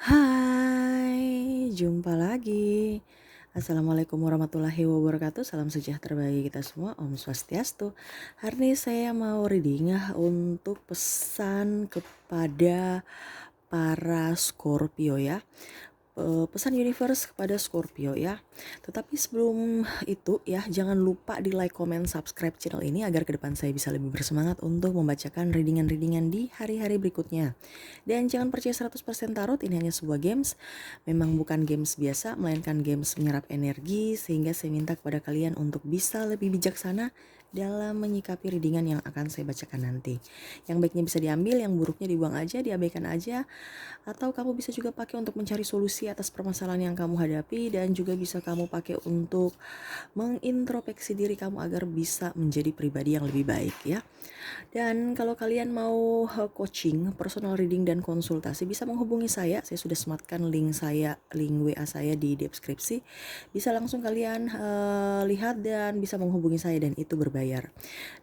Hai, jumpa lagi. Assalamualaikum warahmatullahi wabarakatuh. Salam sejahtera bagi kita semua. Om Swastiastu. Hari ini saya mau reading untuk pesan kepada para Scorpio ya. Pesan universe kepada Scorpio ya. Tetapi sebelum itu ya, jangan lupa di like, comment, subscribe channel ini agar ke depan saya bisa lebih bersemangat untuk membacakan readingan-readingan di hari-hari berikutnya. Dan jangan percaya 100% tarot, ini hanya sebuah games. Memang bukan games biasa, melainkan games menyerap energi, sehingga saya minta kepada kalian untuk bisa lebih bijaksana dalam menyikapi readingan yang akan saya bacakan nanti. Yang baiknya bisa diambil, yang buruknya dibuang aja, diabaikan aja. Atau kamu bisa juga pakai untuk mencari solusi atas permasalahan yang kamu hadapi, dan juga bisa kamu pakai untuk mengintrospeksi diri kamu agar bisa menjadi pribadi yang lebih baik ya. Dan kalau kalian mau coaching, personal reading dan konsultasi, bisa menghubungi saya. Saya sudah sematkan link WA saya di deskripsi. Bisa langsung kalian lihat dan bisa menghubungi saya, dan itu berbayar.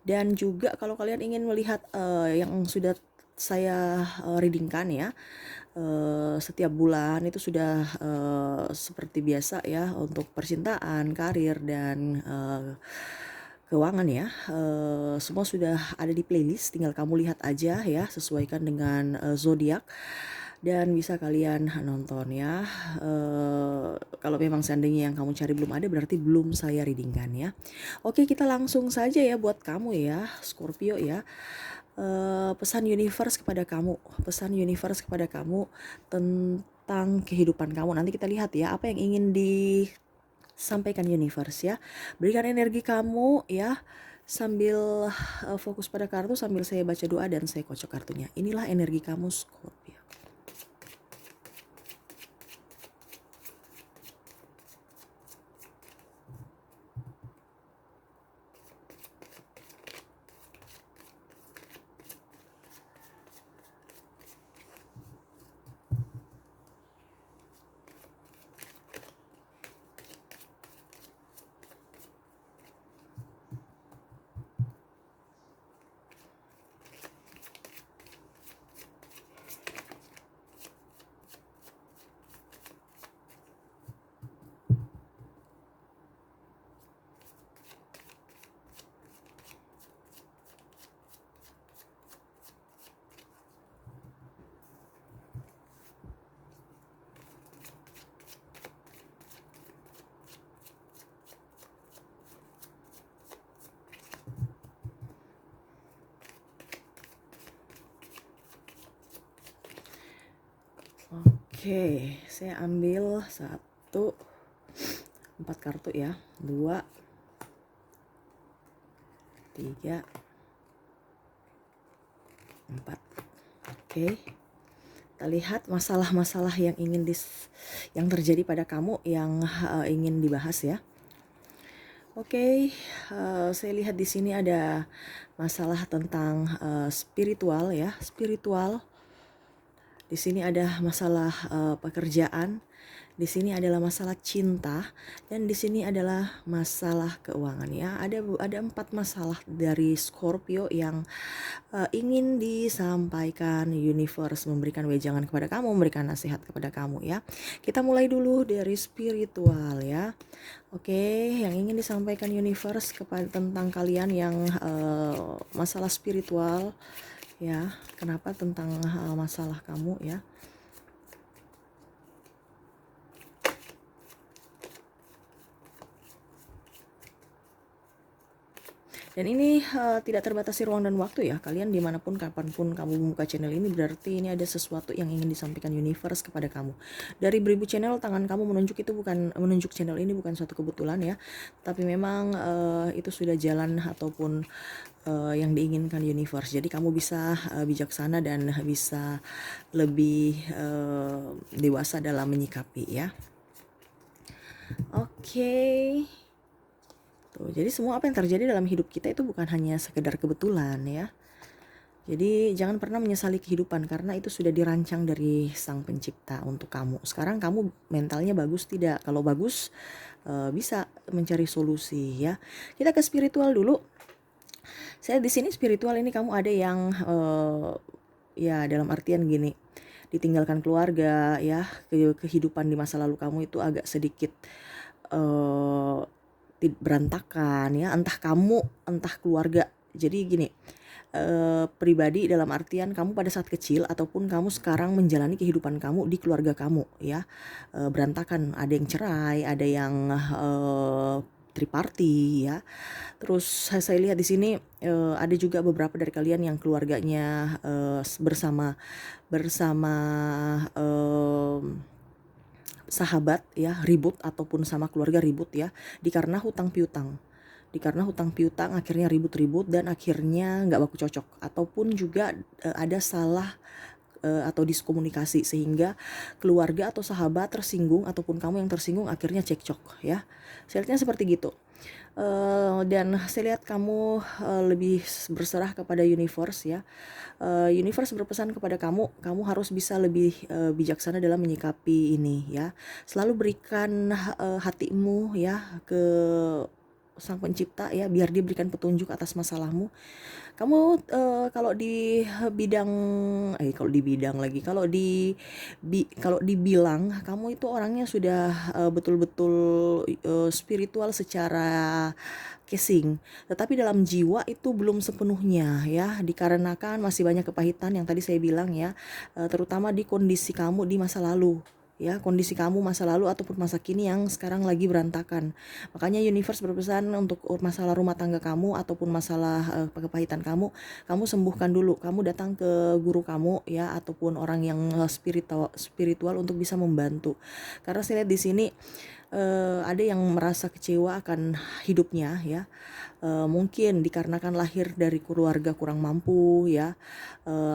Dan juga kalau kalian ingin melihat yang sudah saya readingkan ya, setiap bulan itu sudah seperti biasa ya, untuk percintaan, karir, dan keuangan ya, semua sudah ada di playlist, tinggal kamu lihat aja ya, sesuaikan dengan zodiak, dan bisa kalian nonton ya. Kalau memang seandainya yang kamu cari belum ada, berarti belum saya readingkan ya. Oke, kita langsung saja ya buat kamu ya, Scorpio ya. Pesan universe kepada kamu, tentang kehidupan kamu. Nanti kita lihat ya, apa yang ingin disampaikan universe ya. Berikan energi kamu ya, sambil fokus pada kartu, sambil saya baca doa dan saya kocok kartunya. Inilah energi kamu, Scorpio. Oke, saya ambil 4 kartu ya, 2, 3, 4. Oke, kita lihat masalah-masalah yang yang terjadi pada kamu yang ingin dibahas ya. Oke, saya lihat di sini ada masalah tentang spiritual ya, spiritual. Di sini ada masalah pekerjaan, di sini adalah masalah cinta, dan di sini adalah masalah keuangan ya. Ada 4 masalah dari Scorpio yang ingin disampaikan universe, memberikan wejangan kepada kamu, memberikan nasihat kepada kamu ya. Kita mulai dulu dari spiritual ya. Oke, yang ingin disampaikan universe tentang kalian yang masalah spiritual ya. Kenapa tentang masalah kamu ya? Dan ini tidak terbatasi ruang dan waktu ya. Kalian dimanapun, kapanpun kamu membuka channel ini, berarti ini ada sesuatu yang ingin disampaikan universe kepada kamu. Dari beribu channel, tangan kamu menunjuk channel ini bukan suatu kebetulan ya. Tapi memang itu sudah jalan ataupun yang diinginkan universe. Jadi kamu bisa bijaksana dan bisa lebih dewasa dalam menyikapi ya. Oke. Tuh, jadi semua apa yang terjadi dalam hidup kita itu bukan hanya sekedar kebetulan ya. Jadi jangan pernah menyesali kehidupan, karena itu sudah dirancang dari Sang Pencipta untuk kamu. Sekarang kamu mentalnya bagus tidak? Kalau bagus, bisa mencari solusi ya. Kita ke spiritual dulu. Saya di sini spiritual ini kamu ada yang ya dalam artian gini. ditinggalkan keluarga ya, kehidupan di masa lalu kamu itu agak sedikit eh, berantakan ya, entah kamu entah keluarga. Jadi gini, pribadi dalam artian kamu pada saat kecil ataupun kamu sekarang menjalani kehidupan kamu di keluarga kamu ya, berantakan, ada yang cerai, ada yang triparty ya. Terus saya lihat di sini ada juga beberapa dari kalian yang keluarganya bersama bersama sahabat ya ribut, ataupun sama keluarga ribut ya, dikarenakan hutang piutang akhirnya ribut-ribut dan akhirnya nggak baku cocok, ataupun juga ada salah atau diskomunikasi sehingga keluarga atau sahabat tersinggung, ataupun kamu yang tersinggung akhirnya cekcok ya. Saya lihatnya seperti gitu. Dan saya lihat kamu lebih berserah kepada universe ya. Universe berpesan kepada kamu, kamu harus bisa lebih bijaksana dalam menyikapi ini ya. Selalu berikan hatimu ya ke Sang Pencipta ya, biar dia berikan petunjuk atas masalahmu. Kamu kalau di bidang kalau di bidang lagi, kalau dibilang kamu itu orangnya sudah betul-betul spiritual secara casing, tetapi dalam jiwa itu belum sepenuhnya ya, dikarenakan masih banyak kepahitan yang tadi saya bilang ya, terutama di kondisi kamu di masa lalu ya, kondisi kamu masa lalu ataupun masa kini yang sekarang lagi berantakan. Makanya universe berpesan untuk masalah rumah tangga kamu ataupun masalah kepahitan kamu sembuhkan dulu. Kamu datang ke guru kamu ya, ataupun orang yang spiritual untuk bisa membantu. Karena saya lihat di sini ada yang merasa kecewa akan hidupnya ya. Mungkin dikarenakan lahir dari keluarga kurang mampu ya,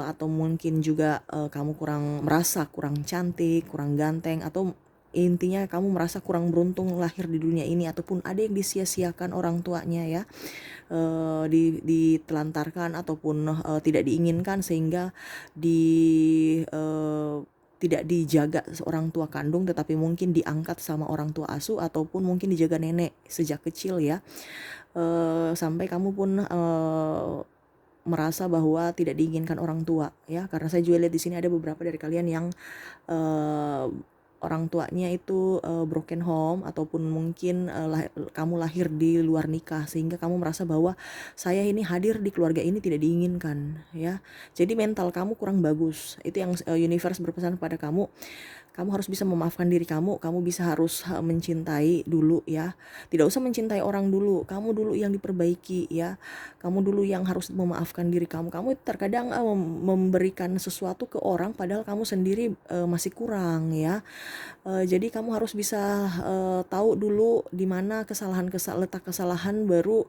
atau mungkin juga kamu merasa kurang cantik, kurang ganteng, atau intinya kamu merasa kurang beruntung lahir di dunia ini, ataupun ada yang disia-siakan orang tuanya ya, ditelantarkan ataupun tidak diinginkan sehingga tidak dijaga seorang tua kandung, tetapi mungkin diangkat sama orang tua asuh, ataupun mungkin dijaga nenek sejak kecil ya. Sampai kamu pun merasa bahwa tidak diinginkan orang tua ya, karena saya juga lihat di sini ada beberapa dari kalian yang orang tuanya itu broken home, ataupun mungkin kamu lahir di luar nikah sehingga kamu merasa bahwa saya ini hadir di keluarga ini tidak diinginkan ya. Jadi mental kamu kurang bagus. Itu yang universe berpesan kepada kamu. Kamu harus bisa memaafkan diri kamu bisa harus mencintai dulu ya. Tidak usah mencintai orang dulu, kamu dulu yang diperbaiki ya. Kamu dulu yang harus memaafkan diri kamu. Kamu terkadang memberikan sesuatu ke orang padahal kamu sendiri masih kurang ya. Jadi kamu harus bisa tahu dulu di mana letak kesalahan, baru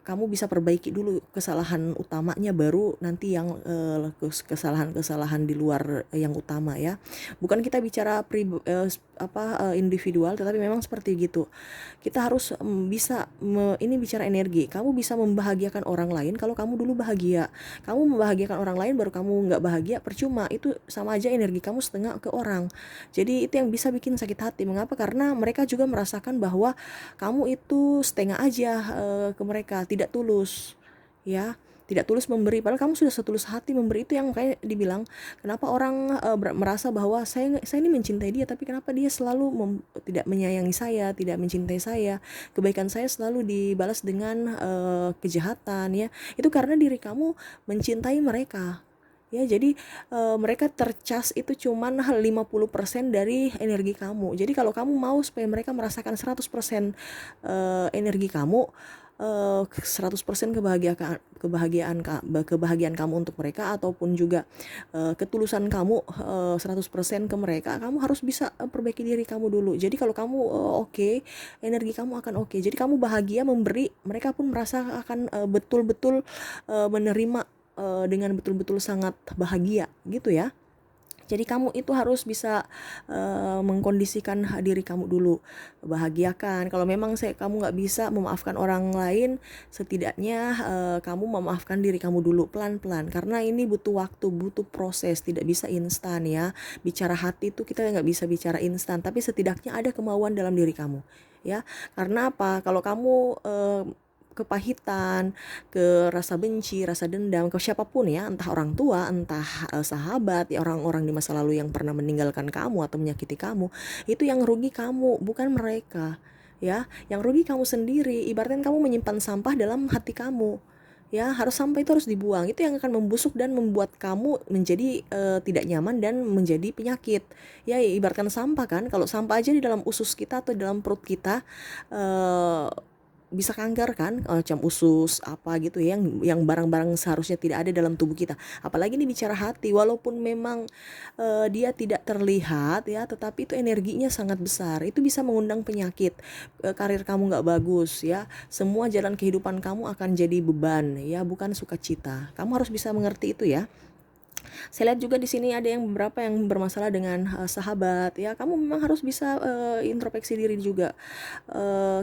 kamu bisa perbaiki dulu kesalahan utamanya, baru nanti yang kesalahan-kesalahan di luar yang utama ya. Bukan kita bicara individual, tetapi memang seperti gitu. Kita harus bisa ini bicara energi. Kamu bisa membahagiakan orang lain kalau kamu dulu bahagia. Kamu membahagiakan orang lain baru kamu nggak bahagia, percuma. Itu sama aja energi kamu setengah ke orang. Jadi itu yang bisa bikin sakit hati. Mengapa? Karena mereka juga merasakan bahwa kamu itu setengah aja ke mereka, tidak tulus ya, tidak tulus memberi, padahal kamu sudah setulus hati memberi. Itu yang kayak dibilang, kenapa orang merasa bahwa saya ini mencintai dia, tapi kenapa dia selalu tidak menyayangi saya, tidak mencintai saya, kebaikan saya selalu dibalas dengan kejahatan ya. Itu karena diri kamu mencintai mereka ya. Jadi mereka tercas itu cuman 50% dari energi kamu. Jadi kalau kamu mau supaya mereka merasakan 100% energi kamu, 100% kebahagiaan kamu untuk mereka, ataupun juga ketulusan kamu 100% ke mereka, kamu harus bisa perbaiki diri kamu dulu. Jadi kalau kamu oke, energi kamu akan oke. Jadi kamu bahagia memberi, mereka pun merasa akan betul-betul menerima dengan betul-betul sangat bahagia gitu ya. Jadi kamu itu harus bisa mengkondisikan diri kamu dulu, bahagiakan. Kalau memang kamu nggak bisa memaafkan orang lain, setidaknya kamu memaafkan diri kamu dulu pelan-pelan. Karena ini butuh waktu, butuh proses, tidak bisa instan ya. Bicara hati itu kita nggak bisa bicara instan, tapi setidaknya ada kemauan dalam diri kamu ya. Karena apa? Kalau kamu kepahitan, ke rasa benci, rasa dendam ke siapapun ya, entah orang tua, entah sahabat, ya orang-orang di masa lalu yang pernah meninggalkan kamu atau menyakiti kamu, itu yang rugi kamu, bukan mereka. Ya, yang rugi kamu sendiri. Ibaratnya kamu menyimpan sampah dalam hati kamu. Ya, sampah itu harus dibuang. Itu yang akan membusuk dan membuat kamu menjadi tidak nyaman dan menjadi penyakit. Ya, ibaratkan sampah kan. Kalau sampah aja di dalam usus kita atau di dalam perut kita eh, bisa kanker kan, macam usus apa gitu ya, yang barang-barang seharusnya tidak ada dalam tubuh kita. Apalagi ini bicara hati, walaupun memang dia tidak terlihat ya, tetapi itu energinya sangat besar. Itu bisa mengundang penyakit. Karir kamu nggak bagus ya, semua jalan kehidupan kamu akan jadi beban ya, bukan sukacita. Kamu harus bisa mengerti itu ya. Saya lihat juga di sini ada yang beberapa yang bermasalah dengan sahabat ya. Kamu memang harus bisa introspeksi diri juga,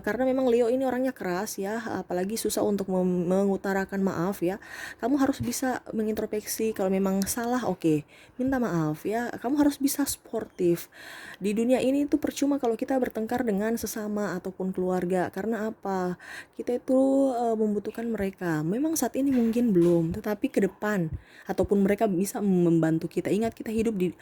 karena memang Leo ini orangnya keras ya, apalagi susah untuk mengutarakan maaf ya. Kamu harus bisa mengintrospeksi, kalau memang salah oke, minta maaf ya. Kamu harus bisa sportif. Di dunia ini itu percuma kalau kita bertengkar dengan sesama ataupun keluarga. Karena apa? Kita itu membutuhkan mereka. Memang saat ini mungkin belum, tetapi ke depan ataupun mereka bisa membantu kita. Ingat, kita hidup di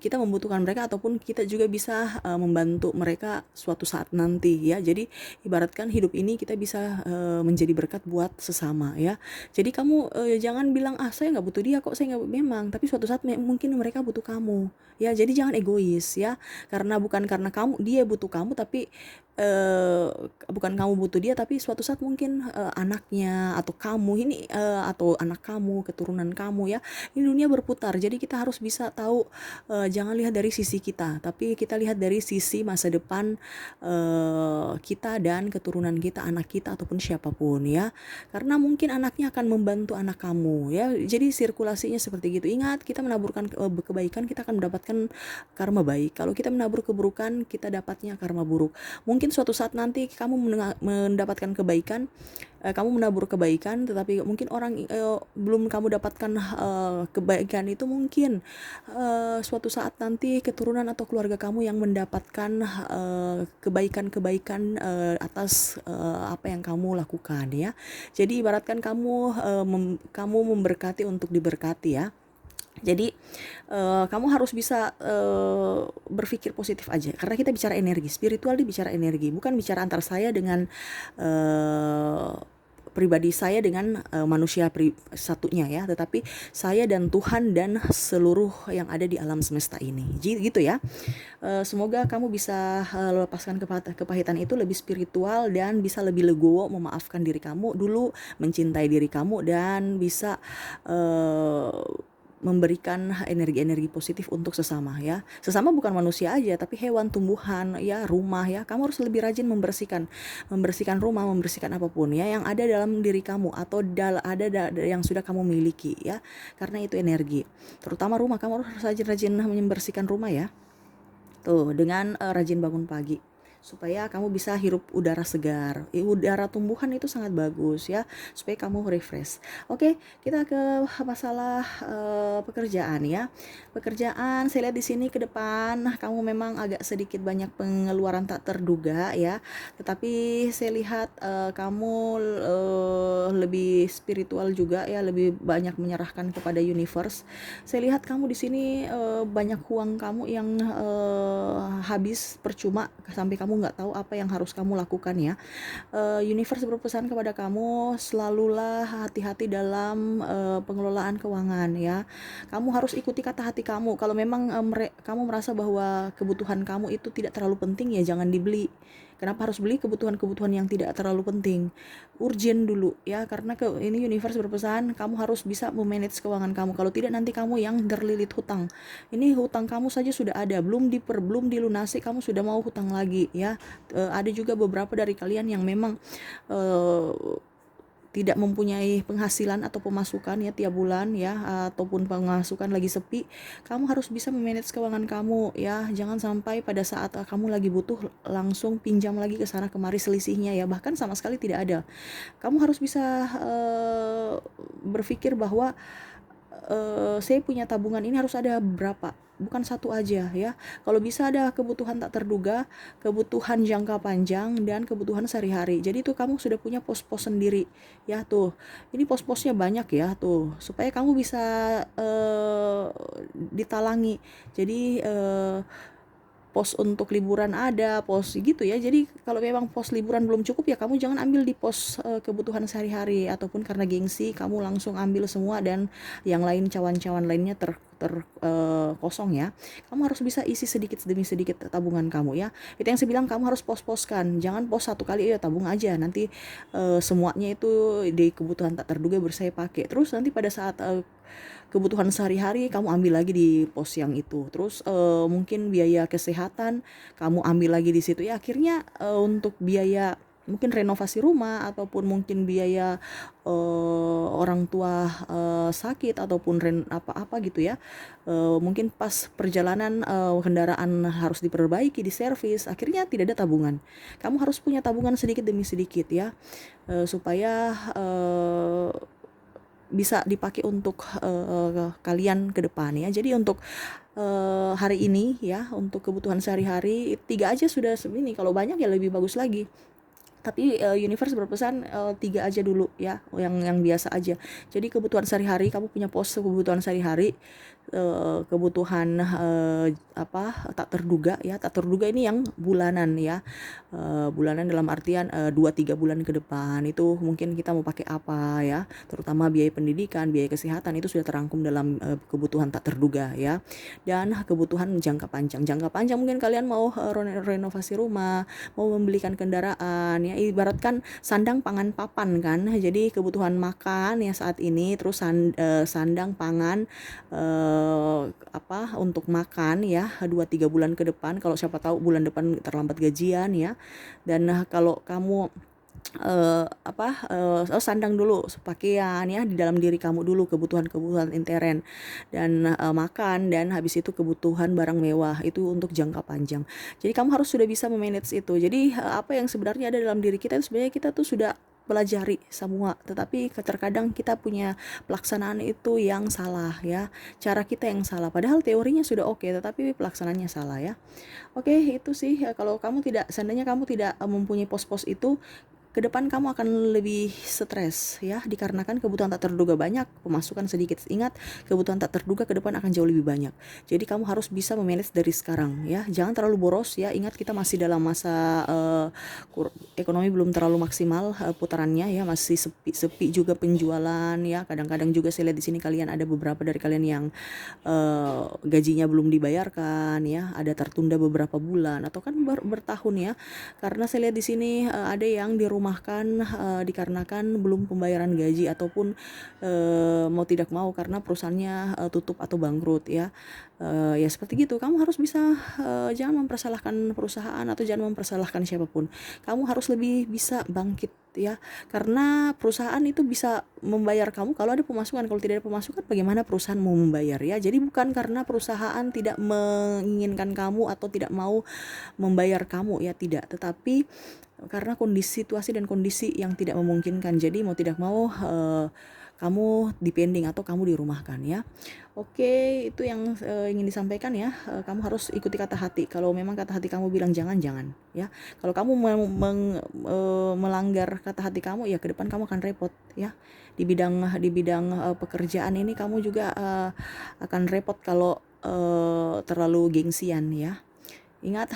kita membutuhkan mereka ataupun kita juga bisa membantu mereka suatu saat nanti ya. Jadi ibaratkan hidup ini kita bisa menjadi berkat buat sesama ya. Jadi kamu jangan bilang saya nggak butuh dia kok, saya nggak, memang, tapi suatu saat mungkin mereka butuh kamu ya. Jadi jangan egois ya, karena bukan karena dia butuh kamu, tapi bukan kamu butuh dia, tapi suatu saat mungkin anaknya atau kamu ini atau anak kamu, keturunan kamu ya. Ini dunia berputar, jadi kita harus bisa tahu, jangan lihat dari sisi kita, tapi kita lihat dari sisi masa depan kita dan keturunan kita, anak kita ataupun siapapun ya. Karena mungkin anaknya akan membantu anak kamu ya. Jadi sirkulasinya seperti gitu. Ingat, kita menaburkan kebaikan, kita akan mendapatkan karma baik. Kalau kita menabur keburukan, kita dapatnya karma buruk. Mungkin suatu saat nanti kamu mendapatkan kebaikan, kamu menabur kebaikan, tetapi mungkin orang belum kamu dapatkan kebaikan itu, mungkin suatu saat nanti keturunan atau keluarga kamu yang mendapatkan kebaikan-kebaikan atas apa yang kamu lakukan ya. Jadi ibaratkan kamu memberkati untuk diberkati ya. Jadi kamu harus bisa berpikir positif aja, karena kita bicara energi spiritual, bicara energi, bukan bicara antara saya dengan pribadi saya dengan manusia satunya ya, tetapi saya dan Tuhan dan seluruh yang ada di alam semesta ini. Gitu ya. Semoga kamu bisa lepaskan kepahitan itu, lebih spiritual dan bisa lebih legowo memaafkan diri kamu dulu, mencintai diri kamu, dan bisa memberikan energi-energi positif untuk sesama ya. Sesama bukan manusia aja, tapi hewan, tumbuhan ya, rumah ya. Kamu harus lebih rajin membersihkan rumah, membersihkan apapun ya yang ada dalam diri kamu atau yang sudah kamu miliki ya. Karena itu energi. Terutama rumah, kamu harus rajin-rajin membersihkan rumah ya. Tuh, dengan rajin bangun pagi, supaya kamu bisa hirup udara segar. Udara tumbuhan itu sangat bagus ya, supaya kamu refresh. Oke, kita ke masalah pekerjaan ya. Pekerjaan, saya lihat di sini ke depan kamu memang agak sedikit banyak pengeluaran tak terduga ya. Tetapi saya lihat kamu lebih spiritual juga ya, lebih banyak menyerahkan kepada universe. Saya lihat kamu di sini banyak uang kamu yang habis percuma sampai kamu nggak tahu apa yang harus kamu lakukan ya. Universe berpesan kepada kamu, selalulah hati-hati dalam pengelolaan keuangan ya. Kamu harus ikuti kata hati kamu. Kalau memang kamu merasa bahwa kebutuhan kamu itu tidak terlalu penting, ya jangan dibeli. Kenapa harus beli kebutuhan-kebutuhan yang tidak terlalu penting? Urgent dulu ya, karena ini universe berpesan kamu harus bisa memanage keuangan kamu. Kalau tidak, nanti kamu yang terlilit hutang. Ini hutang kamu saja sudah ada, belum dilunasi, kamu sudah mau hutang lagi ya. Ada juga beberapa dari kalian yang memang tidak mempunyai penghasilan atau pemasukan ya tiap bulan ya, ataupun pemasukan lagi sepi. Kamu harus bisa memanage keuangan kamu ya. Jangan sampai pada saat kamu lagi butuh langsung pinjam lagi ke sana kemari, selisihnya ya, bahkan sama sekali tidak ada. Kamu harus bisa berpikir bahwa saya punya tabungan ini harus ada berapa, bukan satu aja ya. Kalau bisa ada kebutuhan tak terduga, kebutuhan jangka panjang, dan kebutuhan sehari-hari. Jadi tuh kamu sudah punya pos-pos sendiri ya tuh. Ini pos-posnya banyak ya tuh, supaya kamu bisa ditalangi. Jadi pos untuk liburan ada, pos gitu ya. Jadi kalau memang pos liburan belum cukup ya kamu jangan ambil di pos kebutuhan sehari-hari, ataupun karena gengsi kamu langsung ambil semua dan yang lain cawan-cawan lainnya kosong ya. Kamu harus bisa isi sedikit demi sedikit tabungan kamu ya. Itu yang saya bilang, kamu harus pos-poskan. Jangan pos satu kali ya tabung aja. Nanti semuanya itu di kebutuhan tak terduga baru saya pakai. Terus nanti pada saat kebutuhan sehari-hari kamu ambil lagi di pos yang itu. Terus mungkin biaya kesehatan kamu ambil lagi di situ ya. Akhirnya untuk biaya mungkin renovasi rumah, ataupun mungkin biaya orang tua sakit, ataupun apa-apa gitu ya. Mungkin pas perjalanan kendaraan harus diperbaiki, diservis, akhirnya tidak ada tabungan. Kamu harus punya tabungan sedikit demi sedikit ya, supaya bisa dipakai untuk kalian ke depan ya. Jadi untuk hari ini ya, untuk kebutuhan sehari-hari 3 aja sudah segini. Kalau banyak ya lebih bagus lagi. Tapi universe berpesan 3 aja dulu ya, yang biasa aja. Jadi kebutuhan sehari-hari kamu punya pos kebutuhan sehari-hari, kebutuhan tak terduga ya. Tak terduga ini yang bulanan ya. Bulanan dalam artian 2-3 bulan ke depan itu mungkin kita mau pakai apa ya, terutama biaya pendidikan, biaya kesehatan itu sudah terangkum dalam kebutuhan tak terduga ya. Dan kebutuhan jangka panjang mungkin kalian mau renovasi rumah, mau membelikan kendaraan ya, ibaratkan sandang pangan papan kan. Jadi kebutuhan makan ya saat ini, terus sandang pangan untuk makan ya 2-3 bulan ke depan, kalau siapa tahu bulan depan terlambat gajian ya. Dan kalau kamu sandang dulu pakaian ya di dalam diri kamu dulu, kebutuhan intern, dan makan, dan habis itu kebutuhan barang mewah itu untuk jangka panjang. Jadi kamu harus sudah bisa memanage itu. Jadi apa yang sebenarnya ada dalam diri kita itu sebenarnya kita tuh sudah pelajari semua, tetapi terkadang kita punya pelaksanaan itu yang salah ya, cara kita yang salah, padahal teorinya sudah oke, tetapi pelaksanaannya salah ya. Oke, itu sih ya, kalau kamu seandainya kamu tidak mempunyai pos-pos itu, ke depan kamu akan lebih stres ya, dikarenakan kebutuhan tak terduga banyak, pemasukan sedikit. Ingat, kebutuhan tak terduga ke depan akan jauh lebih banyak. Jadi kamu harus bisa memanage dari sekarang ya. Jangan terlalu boros ya. Ingat, kita masih dalam masa ekonomi belum terlalu maksimal putarannya ya, masih sepi juga penjualan ya. Kadang-kadang juga saya lihat di sini kalian ada beberapa dari kalian yang gajinya belum dibayarkan ya, ada tertunda beberapa bulan atau kan bertahun ya. Karena saya lihat di sini ada yang dirumahkan dikarenakan belum pembayaran gaji, ataupun mau tidak mau karena perusahaannya tutup atau bangkrut ya. Ya seperti gitu. Kamu harus bisa jangan mempersalahkan perusahaan atau jangan mempersalahkan siapapun. Kamu harus lebih bisa bangkit ya, karena perusahaan itu bisa membayar kamu kalau ada pemasukan. Kalau tidak ada pemasukan, bagaimana perusahaan mau membayar ya. Jadi bukan karena perusahaan tidak menginginkan kamu atau tidak mau membayar kamu ya, tidak, tetapi karena situasi dan kondisi yang tidak memungkinkan. Jadi mau tidak mau kamu depending atau kamu dirumahkan ya. Oke, itu yang ingin disampaikan ya. Kamu harus ikuti kata hati. Kalau memang kata hati kamu bilang jangan ya. Kalau kamu melanggar kata hati kamu ya, ke depan kamu akan repot ya. Di bidang pekerjaan ini kamu juga akan repot kalau terlalu gengsian ya. Ingat,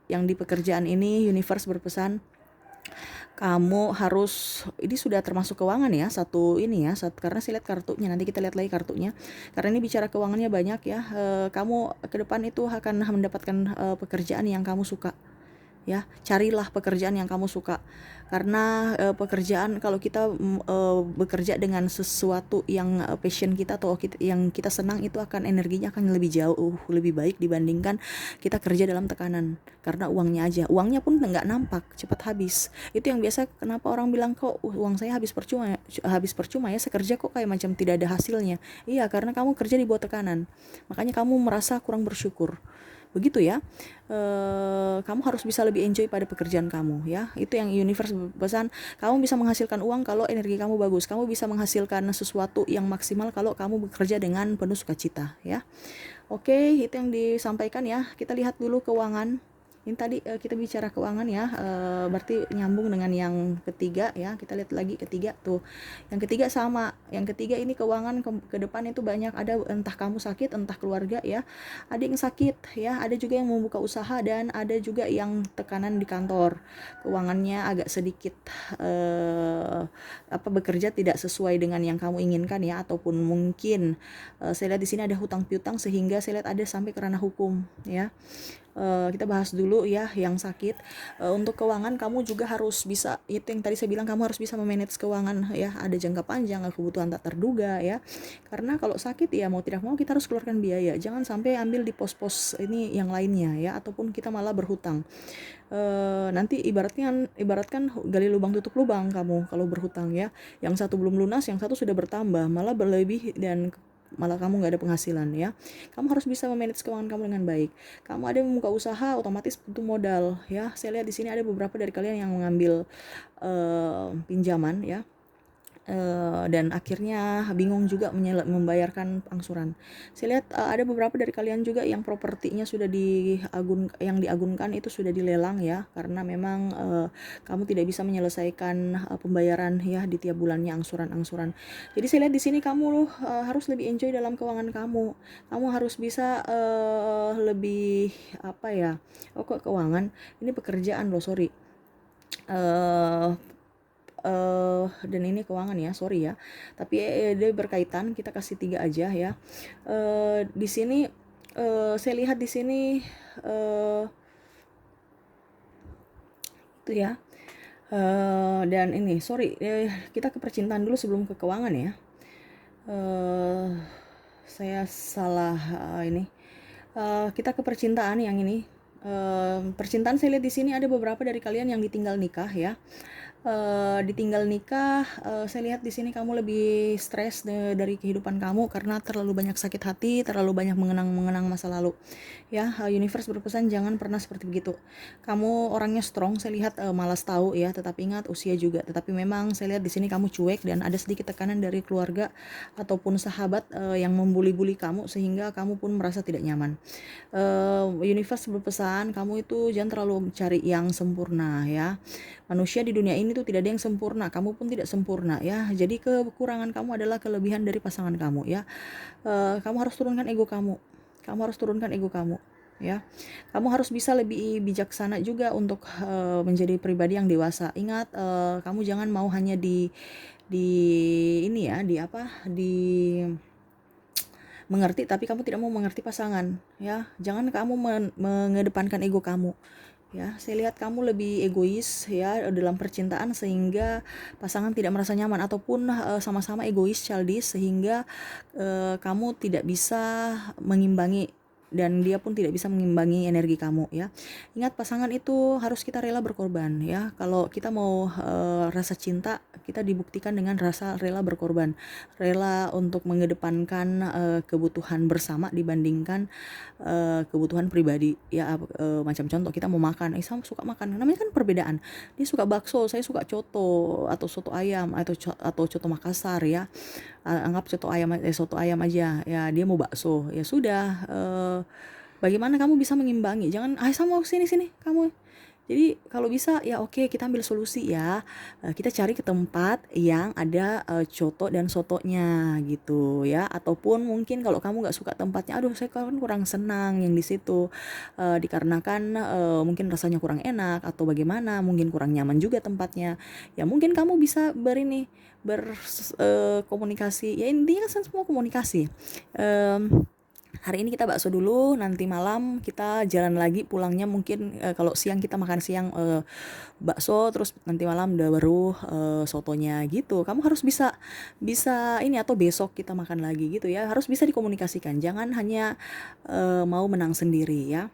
yang di pekerjaan ini universe berpesan kamu harus, ini sudah termasuk keuangan ya, karena saya lihat kartunya, nanti kita lihat lagi kartunya, karena ini bicara keuangannya banyak ya. Kamu ke depan itu akan mendapatkan pekerjaan yang kamu suka ya. Carilah pekerjaan yang kamu suka, karena pekerjaan, kalau kita bekerja dengan sesuatu yang passion kita atau yang kita senang, itu akan energinya akan lebih jauh lebih baik dibandingkan kita kerja dalam tekanan, karena uangnya pun nggak nampak, cepat habis. Itu yang biasa kenapa orang bilang, kok uang saya habis percuma ya, saya kerja kok kayak macam tidak ada hasilnya. Iya, karena kamu kerja di bawah tekanan, makanya kamu merasa kurang bersyukur begitu ya. Kamu harus bisa lebih enjoy pada pekerjaan kamu ya. Itu yang universe berpesan, kamu bisa menghasilkan uang kalau energi kamu bagus, kamu bisa menghasilkan sesuatu yang maksimal kalau kamu bekerja dengan penuh sukacita ya. Oke, itu yang disampaikan ya. Kita lihat dulu keuangan. Ini tadi kita bicara keuangan ya, berarti nyambung dengan yang ketiga ya. Kita lihat lagi ketiga tuh. Yang ketiga sama. Yang ketiga ini keuangan ke depan itu banyak ada, entah kamu sakit, entah keluarga ya. Ada yang sakit ya, ada juga yang membuka usaha, dan ada juga yang tekanan di kantor. Keuangannya agak sedikit bekerja tidak sesuai dengan yang kamu inginkan ya, ataupun mungkin saya lihat di sini ada hutang piutang sehingga saya lihat ada sampai ke ranah hukum ya. Kita bahas dulu ya yang sakit. Untuk keuangan kamu juga harus bisa, itu yang tadi saya bilang, kamu harus bisa memanage keuangan ya. Ada jangka panjang, kebutuhan tak terduga ya. Karena kalau sakit ya mau tidak mau kita harus keluarkan biaya. Jangan sampai ambil di pos-pos ini yang lainnya ya, ataupun kita malah berhutang. Nanti ibaratkan gali lubang tutup lubang kamu kalau berhutang ya. Yang satu belum lunas, yang satu sudah bertambah, malah berlebih, dan malah kamu nggak ada penghasilan ya. Kamu harus bisa memanage keuangan kamu dengan baik. Kamu ada yang membuka usaha, otomatis butuh modal ya. Saya lihat di sini ada beberapa dari kalian yang mengambil pinjaman ya. Dan akhirnya bingung juga membayarkan angsuran. Saya lihat ada beberapa dari kalian juga yang propertinya sudah yang diagunkan itu sudah dilelang ya, karena memang kamu tidak bisa menyelesaikan pembayaran ya di tiap bulannya, angsuran. Jadi saya lihat di sini kamu harus lebih enjoy dalam keuangan kamu. Kamu harus bisa lebih kok keuangan, ini pekerjaan loh, sorry. Dan ini keuangan ya, sorry ya, tapi dia berkaitan, kita kasih 3 aja ya. Di sini saya lihat di sini itu ya. Dan ini sorry, kita ke percintaan dulu sebelum ke keuangan ya. Saya salah ini. Kita ke percintaan yang ini. Percintaan saya lihat di sini ada beberapa dari kalian yang ditinggal nikah ya. Ditinggal nikah, saya lihat di sini kamu lebih stres dari kehidupan kamu karena terlalu banyak sakit hati, terlalu banyak mengenang masa lalu ya. Universe berpesan jangan pernah seperti begitu. Kamu orangnya strong, saya lihat malas tahu ya, tetapi ingat usia juga. Tetapi memang saya lihat di sini kamu cuek dan ada sedikit tekanan dari keluarga ataupun sahabat yang membuli-buli kamu sehingga kamu pun merasa tidak nyaman. Universe berpesan kamu itu jangan terlalu mencari yang sempurna ya. Manusia di dunia ini tuh tidak ada yang sempurna, kamu pun tidak sempurna ya. Jadi kekurangan kamu adalah kelebihan dari pasangan kamu ya. Kamu harus turunkan ego kamu. Kamu harus turunkan ego kamu ya. Kamu harus bisa lebih bijaksana juga untuk menjadi pribadi yang dewasa. Ingat, kamu jangan mau hanya di ini ya, mengerti tapi kamu tidak mau mengerti pasangan ya. Jangan kamu mengedepankan ego kamu ya. Saya lihat kamu lebih egois ya dalam percintaan sehingga pasangan tidak merasa nyaman, ataupun sama-sama egois, childish, sehingga kamu tidak bisa mengimbangi dan dia pun tidak bisa mengimbangi energi kamu ya. Ingat, pasangan itu harus kita rela berkorban ya. Kalau kita mau rasa cinta, kita dibuktikan dengan rasa rela berkorban, rela untuk mengedepankan kebutuhan bersama dibandingkan kebutuhan pribadi ya. Macam contoh, kita mau makan, sama suka makan, namanya kan perbedaan. Dia suka bakso, saya suka coto atau soto ayam atau coto Makassar ya. Anggap soto ayam aja ya, dia mau bakso ya sudah. Bagaimana kamu bisa mengimbangi? Jangan sama sini kamu. Jadi kalau bisa ya oke, kita ambil solusi ya. Kita cari ke tempat yang ada coto dan sotonya gitu ya. Ataupun mungkin kalau kamu nggak suka tempatnya, aduh saya kan kurang senang yang di situ, dikarenakan mungkin rasanya kurang enak atau bagaimana, mungkin kurang nyaman juga tempatnya. Ya mungkin kamu bisa komunikasi. Ya intinya kan semua komunikasi. Hari ini kita bakso dulu, nanti malam kita jalan lagi pulangnya, mungkin kalau siang kita makan siang bakso, terus nanti malam baru sotonya gitu. Kamu harus bisa ini, atau besok kita makan lagi gitu ya. Harus bisa dikomunikasikan, jangan hanya mau menang sendiri ya.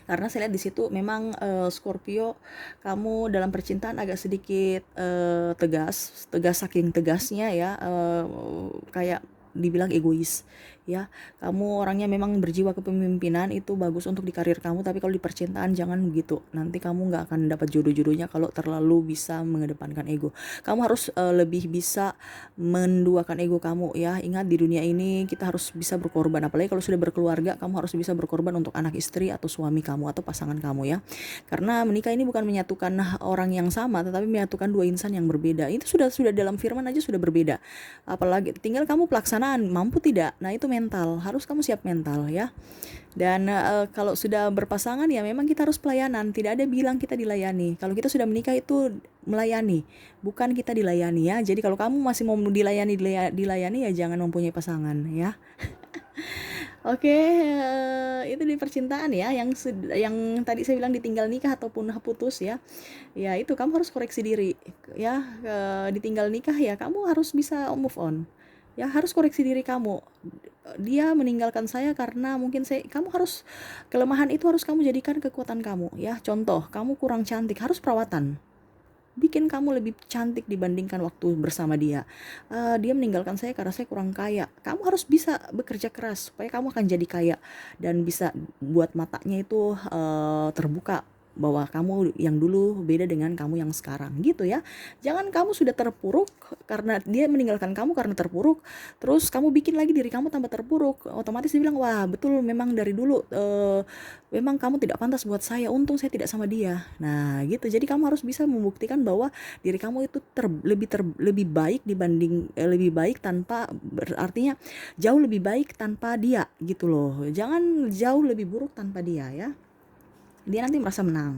Karena saya lihat di situ memang Scorpio, kamu dalam percintaan agak sedikit tegas saking tegasnya ya, kayak dibilang egois ya. Kamu orangnya memang berjiwa kepemimpinan, itu bagus untuk di karir kamu, tapi kalau di percintaan jangan begitu. Nanti kamu nggak akan dapat jodoh-jodohnya kalau terlalu bisa mengedepankan ego. Kamu harus lebih bisa menduakan ego kamu ya. Ingat, di dunia ini kita harus bisa berkorban, apalagi kalau sudah berkeluarga, kamu harus bisa berkorban untuk anak, istri, atau suami kamu atau pasangan kamu ya. Karena menikah ini bukan menyatukan orang yang sama, tetapi menyatukan dua insan yang berbeda. Itu sudah dalam firman aja sudah berbeda. Apalagi tinggal kamu pelaksanaan, mampu tidak. Nah, itu mental, harus kamu siap mental ya. Dan kalau sudah berpasangan ya memang kita harus pelayanan. Tidak ada bilang kita dilayani. Kalau kita sudah menikah itu melayani, bukan kita dilayani ya. Jadi kalau kamu masih mau dilayani ya jangan mempunyai pasangan ya. Oke, itu di percintaan ya, yang tadi saya bilang ditinggal nikah ataupun putus ya. Ya itu kamu harus koreksi diri ya. Ditinggal nikah ya kamu harus bisa move on. Ya harus koreksi diri kamu. Dia meninggalkan saya karena mungkin kamu harus, kelemahan itu harus kamu jadikan kekuatan kamu ya. Contoh, kamu kurang cantik, harus perawatan. Bikin kamu lebih cantik dibandingkan waktu bersama dia. Dia meninggalkan saya karena saya kurang kaya. Kamu harus bisa bekerja keras supaya kamu akan jadi kaya dan bisa buat matanya itu terbuka bahwa kamu yang dulu beda dengan kamu yang sekarang gitu ya. Jangan kamu sudah terpuruk karena dia meninggalkan kamu karena terpuruk, terus kamu bikin lagi diri kamu tambah terpuruk. Otomatis dia bilang, wah betul memang dari dulu memang kamu tidak pantas buat saya, untung saya tidak sama dia. Nah gitu, jadi kamu harus bisa membuktikan bahwa diri kamu itu lebih baik dibanding lebih baik tanpa, artinya jauh lebih baik tanpa dia gitu loh. Jangan jauh lebih buruk tanpa dia ya, dia nanti merasa menang.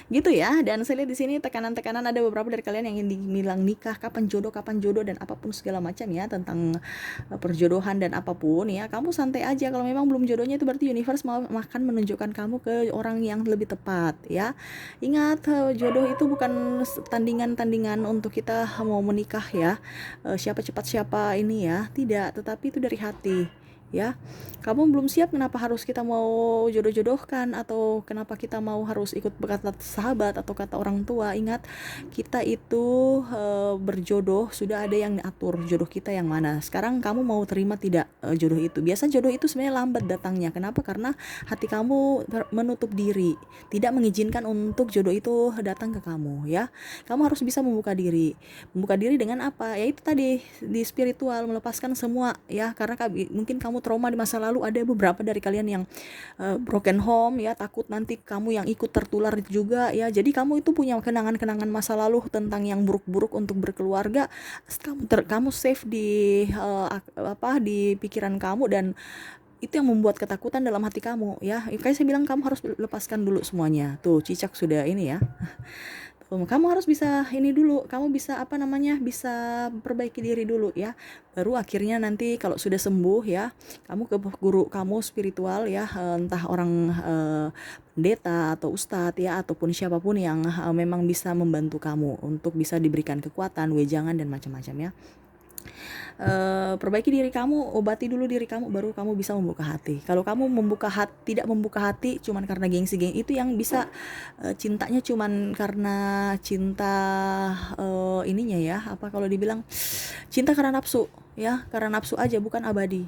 Gitu ya. Dan saya lihat di sini tekanan-tekanan, ada beberapa dari kalian yang ingin dibilang nikah, kapan jodoh dan apapun segala macam ya, tentang perjodohan dan apapun ya. Kamu santai aja, kalau memang belum jodohnya itu berarti universe mau akan menunjukkan kamu ke orang yang lebih tepat ya. Ingat, jodoh itu bukan tandingan untuk kita mau menikah ya. Siapa cepat siapa ini ya, tidak, tetapi itu dari hati ya. Kamu belum siap, kenapa harus kita mau jodoh-jodohkan, atau kenapa kita mau harus ikut berkata sahabat atau kata orang tua. Ingat, kita itu berjodoh sudah ada yang atur jodoh kita yang mana. Sekarang kamu mau terima tidak jodoh itu? Biasa jodoh itu sebenarnya lambat datangnya. Kenapa? Karena hati kamu menutup diri, tidak mengizinkan untuk jodoh itu datang ke kamu ya. Kamu harus bisa membuka diri dengan apa ya, itu tadi, di spiritual, melepaskan semua ya. Karena mungkin kamu trauma di masa lalu, ada beberapa dari kalian yang broken home ya, takut nanti kamu yang ikut tertular juga ya. Jadi kamu itu punya kenangan-kenangan masa lalu tentang yang buruk-buruk untuk berkeluarga, kamu save di di pikiran kamu, dan itu yang membuat ketakutan dalam hati kamu ya. Kayak saya bilang, kamu harus lepaskan dulu semuanya. Tuh cicak sudah ini ya. Kamu harus bisa ini dulu, kamu bisa bisa perbaiki diri dulu ya. Baru akhirnya nanti kalau sudah sembuh ya, kamu ke guru kamu spiritual ya, entah orang pendeta atau ustadz ya, ataupun siapapun yang memang bisa membantu kamu untuk bisa diberikan kekuatan, wejangan dan macam-macam ya. Perbaiki diri kamu, obati dulu diri kamu, baru kamu bisa membuka hati. Kalau kamu tidak membuka hati cuman karena gengsi, itu yang bisa cintanya cuman karena cinta ininya ya, kalau dibilang cinta karena nafsu ya, karena nafsu aja, bukan abadi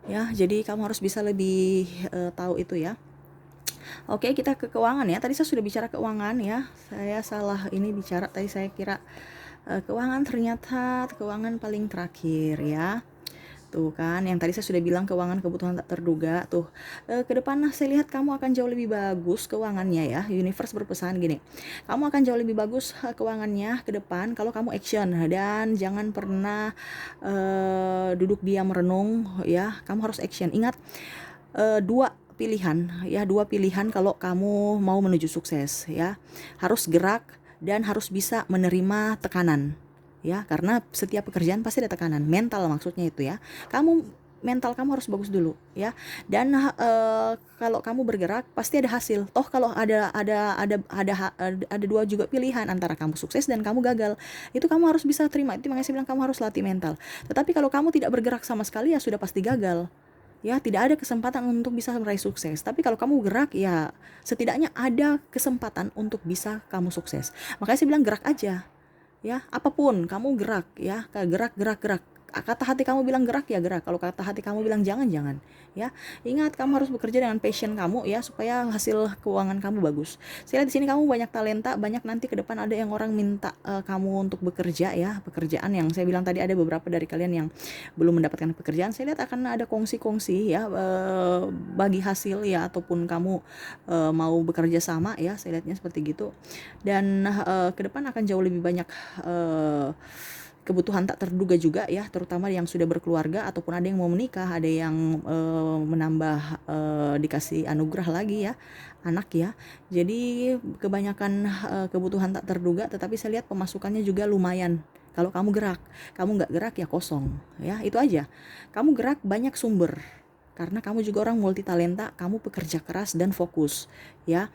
ya. Jadi kamu harus bisa lebih tahu itu ya. Oke, kita ke keuangan ya. Tadi saya sudah bicara keuangan ya, saya salah ini bicara tadi, saya kira keuangan, ternyata keuangan paling terakhir ya. Tuh kan, yang tadi saya sudah bilang keuangan kebutuhan tak terduga. Tuh, ke depan saya lihat kamu akan jauh lebih bagus keuangannya ya. Universe berpesan gini, kamu akan jauh lebih bagus keuangannya ke depan kalau kamu action, dan jangan pernah duduk diam merenung ya. Kamu harus action. Ingat, dua pilihan kalau kamu mau menuju sukses ya. Harus gerak dan harus bisa menerima tekanan ya, karena setiap pekerjaan pasti ada tekanan mental, maksudnya itu ya. Mental kamu harus bagus dulu ya. Dan kalau kamu bergerak pasti ada hasil. Toh kalau ada dua juga pilihan antara kamu sukses dan kamu gagal, itu kamu harus bisa terima. Itu makanya saya bilang kamu harus latih mental. Tetapi kalau kamu tidak bergerak sama sekali ya sudah pasti gagal ya, tidak ada kesempatan untuk bisa meraih sukses. Tapi kalau kamu gerak ya setidaknya ada kesempatan untuk bisa kamu sukses. Makanya saya bilang gerak aja ya, apapun kamu gerak ya, gerak. kata hati kamu bilang gerak ya gerak, kalau kata hati kamu bilang jangan jangan ya. Ingat, kamu harus bekerja dengan passion kamu ya, supaya hasil keuangan kamu bagus. Saya lihat di sini kamu banyak talenta, banyak nanti ke depan ada yang orang minta kamu untuk bekerja ya, pekerjaan yang saya bilang tadi, ada beberapa dari kalian yang belum mendapatkan pekerjaan. Saya lihat akan ada kongsi-kongsi ya, bagi hasil ya, ataupun kamu mau bekerja sama ya, saya lihatnya seperti gitu. Dan ke depan akan jauh lebih banyak kebutuhan tak terduga juga ya, terutama yang sudah berkeluarga ataupun ada yang mau menikah, ada yang menambah dikasih anugerah lagi ya, anak ya. Jadi kebanyakan kebutuhan tak terduga, tetapi saya lihat pemasukannya juga lumayan. Kalau kamu gerak, kamu nggak gerak ya kosong ya, itu aja. Kamu gerak banyak sumber, karena kamu juga orang multi talenta, kamu pekerja keras dan fokus ya.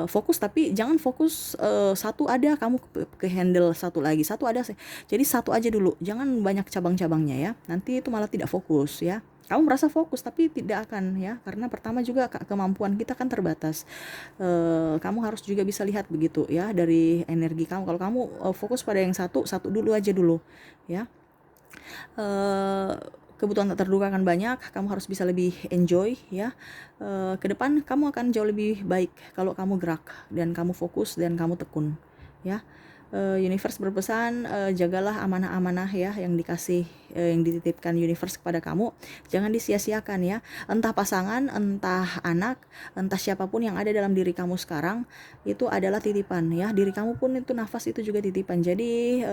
Fokus, tapi jangan fokus satu ada kamu ke handle satu lagi, satu ada, jadi satu aja dulu, jangan banyak cabang-cabangnya ya, nanti itu malah tidak fokus ya. Kamu merasa fokus tapi tidak akan ya, karena pertama juga kemampuan kita kan terbatas. Kamu harus juga bisa lihat begitu ya, dari energi kamu. Kalau kamu fokus pada yang satu dulu aja dulu ya, kebutuhan tak terduga akan banyak, kamu harus bisa lebih enjoy ya. Ke depan kamu akan jauh lebih baik kalau kamu gerak dan kamu fokus dan kamu tekun ya. Universe berpesan, jagalah amanah-amanah ya yang dikasih, yang dititipkan universe kepada kamu, jangan disia-siakan ya. Entah pasangan, entah anak, entah siapapun yang ada dalam diri kamu sekarang, itu adalah titipan ya. Diri kamu pun itu, nafas itu juga titipan. Jadi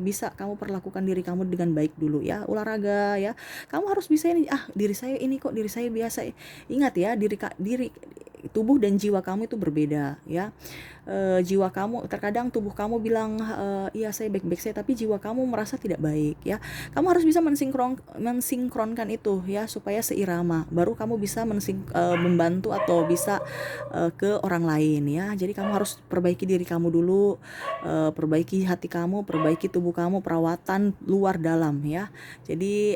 bisa kamu perlakukan diri kamu dengan baik dulu ya. Olahraga ya, kamu harus bisa ini, diri saya ini kok, diri saya biasa. Ingat ya, diri tubuh dan jiwa kamu itu berbeda ya. Jiwa kamu, terkadang tubuh kamu bilang iya saya baik-baik saya, tapi jiwa kamu merasa tidak baik ya. Kamu harus bisa mensinkronkan itu ya, supaya seirama, baru kamu bisa membantu atau bisa ke orang lain ya. Jadi kamu harus perbaiki diri kamu dulu, perbaiki hati kamu, perbaiki tubuh kamu, perawatan luar dalam ya. Jadi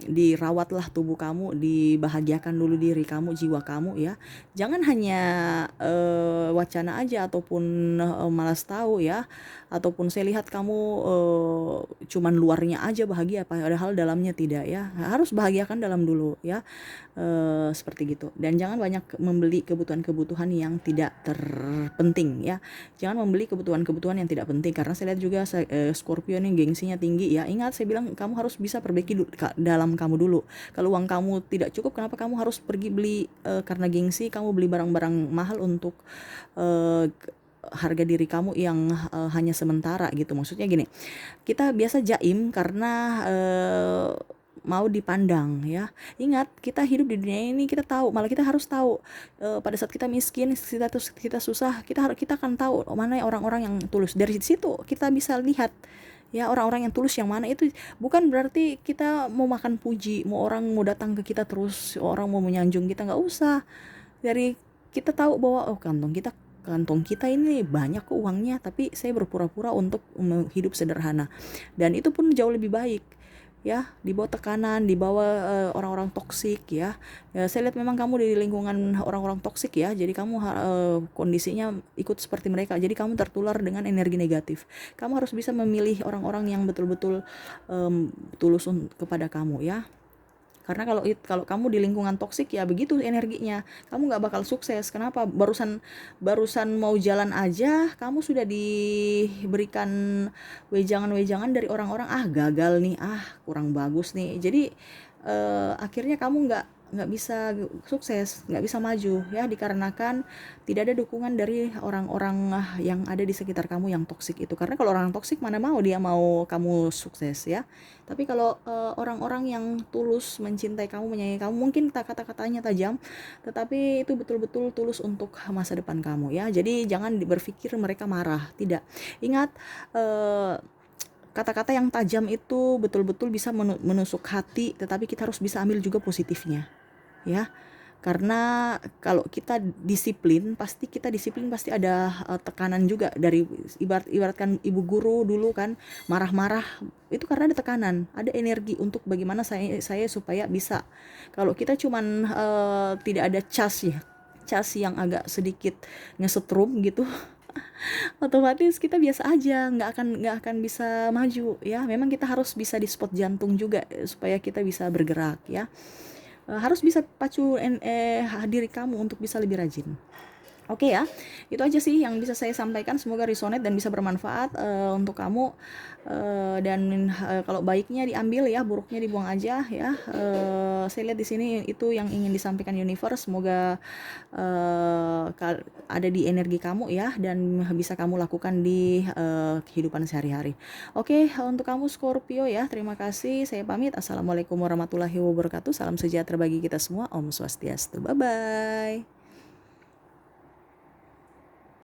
dirawatlah tubuh kamu, dibahagiakan dulu diri kamu, jiwa kamu ya. Jangan hanya wacana aja ataupun malas tahu ya, ataupun saya lihat kamu cuman luarnya aja bahagia padahal dalamnya tidak ya. Harus bahagiakan dalam dulu ya, seperti gitu. Dan jangan banyak membeli kebutuhan-kebutuhan yang tidak terpenting ya. Jangan membeli kebutuhan-kebutuhan yang tidak penting, karena saya lihat juga Scorpio nih gengsinya tinggi ya. Ingat, saya bilang kamu harus bisa perbaiki dalam kamu dulu. Kalau uang kamu tidak cukup, kenapa kamu harus pergi beli karena gengsi kamu beli barang-barang mahal untuk harga diri kamu yang hanya sementara gitu. Maksudnya gini, kita biasa jaim karena mau dipandang ya. Ingat, kita hidup di dunia ini, kita tahu, malah kita harus tahu pada saat kita miskin, kita susah, kita akan tahu mana orang-orang yang tulus. Dari situ kita bisa lihat ya, orang-orang yang tulus yang mana. Itu bukan berarti kita mau makan puji, mau orang mau datang ke kita terus, orang mau menyanjung kita, nggak usah. Dari kita tahu bahwa kantong kita ini banyak kok uangnya, tapi saya berpura-pura untuk hidup sederhana, dan itu pun jauh lebih baik ya. Di bawah tekanan, di bawah orang-orang toksik ya. Saya lihat memang kamu di lingkungan orang-orang toksik ya, jadi kamu kondisinya ikut seperti mereka, jadi kamu tertular dengan energi negatif. Kamu harus bisa memilih orang-orang yang betul-betul tulus kepada kamu ya. Karena kalau kamu di lingkungan toksik ya begitu energinya, kamu nggak bakal sukses. Kenapa? Barusan mau jalan aja kamu sudah diberikan wejangan-wejangan dari orang-orang, gagal nih, kurang bagus nih. Jadi akhirnya kamu nggak bisa sukses, nggak bisa maju ya, dikarenakan tidak ada dukungan dari orang-orang yang ada di sekitar kamu yang toksik itu. Karena kalau orang toksik mana mau dia mau kamu sukses ya. Tapi kalau orang-orang yang tulus mencintai kamu, menyayangi kamu, mungkin kata-katanya tajam, tetapi itu betul-betul tulus untuk masa depan kamu ya. Jadi jangan berpikir mereka marah, tidak. Ingat, kata-kata yang tajam itu betul-betul bisa menusuk hati, tetapi kita harus bisa ambil juga positifnya ya. Karena kalau kita disiplin pasti ada tekanan juga dari ibaratkan ibu guru dulu kan marah-marah itu karena ada tekanan, ada energi untuk bagaimana saya supaya bisa. Kalau kita cuman tidak ada cas yang agak sedikit ngesetrum gitu, otomatis kita biasa aja, nggak akan bisa maju ya. Memang kita harus bisa di spot jantung juga supaya kita bisa bergerak ya. Harus bisa pacu diri kamu untuk bisa lebih rajin. Oke ya, itu aja sih yang bisa saya sampaikan. Semoga resonate dan bisa bermanfaat untuk kamu. Dan kalau baiknya diambil ya, buruknya dibuang aja ya. Saya lihat di sini itu yang ingin disampaikan universe. Semoga ada di energi kamu ya, dan bisa kamu lakukan di kehidupan sehari-hari. Oke, untuk kamu Scorpio ya, terima kasih. Saya pamit. Assalamualaikum warahmatullahi wabarakatuh. Salam sejahtera bagi kita semua. Om Swastiastu. Bye bye.